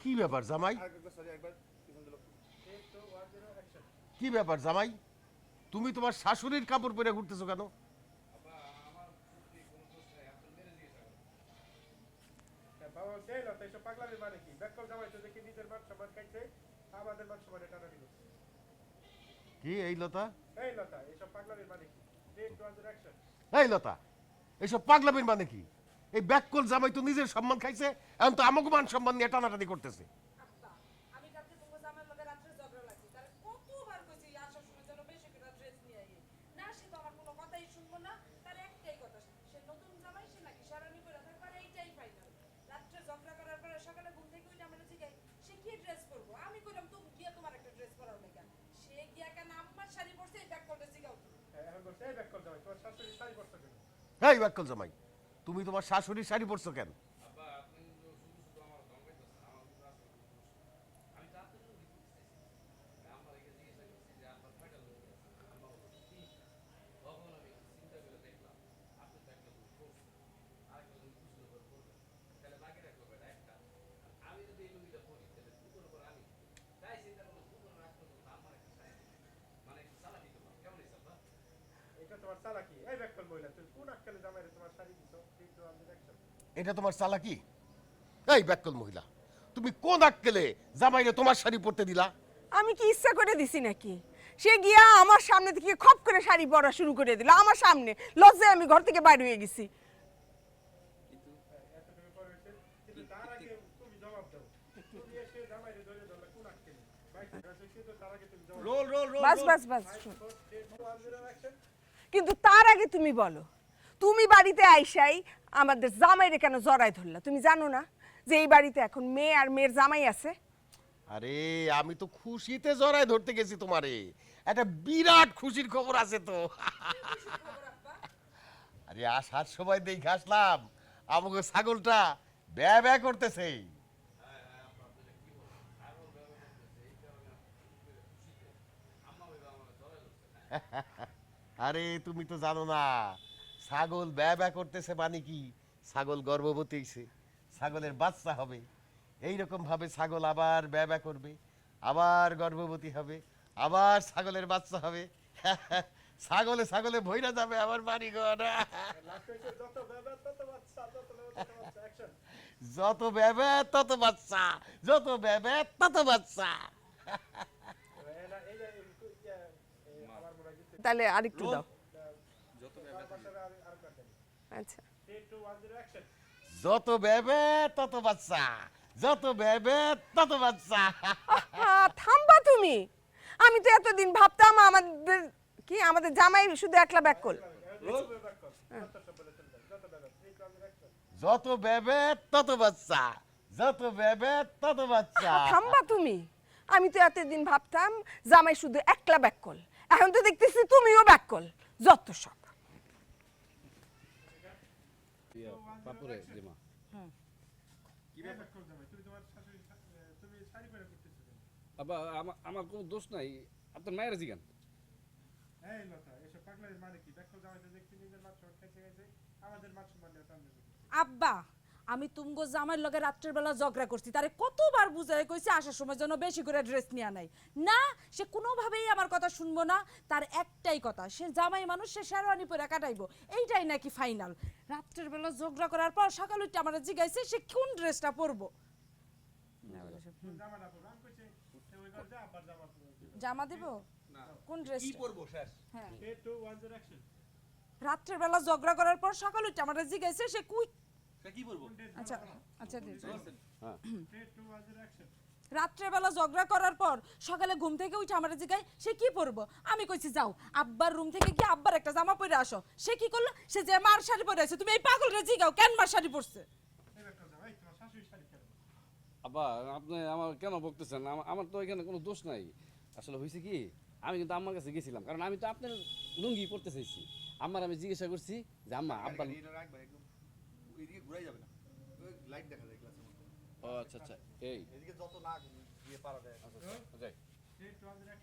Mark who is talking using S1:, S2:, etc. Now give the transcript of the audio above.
S1: কি ব্যাপার জামাই? কি ব্যাপার জামাই? তুমি তোমার শাশুড়ির কাপড় পরে ঘুরতেছো কেন? কি এই লতা? এই লতা, এইসব পাগলামির মানে কি? এই ব্যাককল জামাই তো নিজের সম্মান খাইছে, এখন তো আমাকে মান সম্মান নিয়ে টানাটানি করতেছে।
S2: আব্বা, আমি কালকে তোমার জামাইয়ের লগে রাত্রে ঝগড়া লাগছি। তারে কতবার কইছি আসার সময় যেন বেশি করে ড্রেস নিয়ে আই। না সে তো আমার কোনো কথাই শুনবো না। তার একটাই কথা, সে নতুন জামাই সে নাকি শেরওয়ানি পরে থাকবে আর এইটাই ফাইনাল। রাত্রে ঝগড়া করার পরে সকালে ঘুম থেকে উঠে আমার জিগাই সে কি ড্রেস পরবো? আমি কইলাম তুমি গিয়া তোমার একটা ড্রেস পরার লাগা। সে গিয়া কেন আম্মার শাড়ি পরছে এই ব্যাক করতে জিগাও তুমি।
S1: এই ব্যাককল জামাই, তুমি তোমার শাশুড়ির শাড়ি পরছো কেন? এটা তোমার চালাকি? এই ব্যাককল মহিলা, তুমি কোন আক্কেলে জামাইরে তোমার শাড়ি পরতে দিলা?
S3: আমি কি ইচ্ছা করে দিছি নাকি? সে গিয়া আমার সামনে থেকে খপ করে শাড়ি পরা শুরু করে দিল আমার সামনে। লজ্জায় আমি ঘর থেকে বাইরে হয়ে গেছি। বাস বাস বাস, কিন্তু তার আগে তুমি বলো, তুমি বাড়িতে আইসাই আমাদের জামাইরে কেন জড়াই ধরলা? তুমি জানো না যে এই বাড়িতে এখন মেয়ে আর মেয়ের জামাই আছে?
S1: আরে আমি তো খুশিতে জড়ায় ধরতে গেছি তোমারে, একটা বিরাট খুশির খবর আছে তো। আরে আসার সময় দেখে আসলাম আমাকে ছাগলটা ব্যা ব্যা করতেছে। আরে তুমি তো জানো না, ছাগল ব্যা ব্যা করতেছে মানে কি? ছাগল গর্ভবতী হইছে, ছাগলের বাচ্চা হবে। এইরকম ভাবে ছাগল আবার ব্যা ব্যা করবে, আবার গর্ভবতী হবে, আবার ছাগলের বাচ্চা হবে। ছাগলে ছাগলে ভইরা যাবে আমার বাড়ি ঘর। যত ব্যবে তত বাচ্চা, যত ব্যবে তত বাচ্চা।
S3: তাহলে আরেকটু দাও। আচ্ছা,
S1: যত ব্যবে তত বাচ্চা, যত ব্যবে তত বাচ্চা।
S3: থামবা তুমি। আমি তো এতদিন ভাবতাম আমাদের কি আমাদের জামাই শুধু একলা ব্যাককল।
S1: যত ব্যবে তত বাচ্চা, যত ব্যবে তত বাচ্চা।
S3: থামবা তুমি। আমি তো এতদিন ভাবতাম জামাই শুধু একলা ব্যাককল, এখন তো দেখতেছি তুমিও ব্যাককল। যত সব।
S4: পাপুরে দিমা আবা আমার কোনো দোষ নাই, আপনার মায়ের জিগান।
S2: আব্বা, আমি তুমগো জামাইয়ের লগে রাত্রের বেলা ঝগড়া করছি। তারে কতবার বুঝাই কইছি আসার সময় যেন বেশি করে ড্রেস নিয়ে নাই। না, সে কোনোভাবেই আমার কথা শুনবো না। তার একটাই কথা, সে জামাই মানুষ, সে শেরওয়ানি পরে কাটাইবো, এইটাই নাকি ফাইনাল। রাত্রের বেলা ঝগড়া করার পর সকাল উঠে আমার জিগাইছে সে কোন ড্রেসটা পরবো। জামা দেব? কোন ড্রেস পরবো শেষ? হ্যাঁ, রাত্রের বেলা ঝগড়া করার পর সকাল উঠে আমার জিগাইছে সে কি পরবো। আচ্ছা আচ্ছা, রাত্রের বেলা ঝগড়া করার পর সকালে ঘুম থেকে উঠে আমার জিগাই সে কি পরবো। আমি কইছি যাও আব্বার রুম থেকে গিয়ে আব্বার একটা জামা পরে আসো। সে কি করলো? সে যে মার শাড়ি পরে আছে। তুমি এই পাগল রে জিগাও কেন মার শাড়ি পরছে।
S4: আব্বা আপনি আমার কেন বকতেছেন? আমার তো এখানে কোনো দোষ নাই। আসলে হয়েছে কি, আমি কিন্তু আম্মার কাছে গেছিলাম, কারণ আমি তো আপনার লুঙ্গি পরতে চাইছি। আম্মার আমি জিজ্ঞাসা করছি যে আম্মা আব্বা। ও আচ্ছা আচ্ছা, এই
S5: এদিকে যত না গিয়ে পারা যায়।
S4: আচ্ছা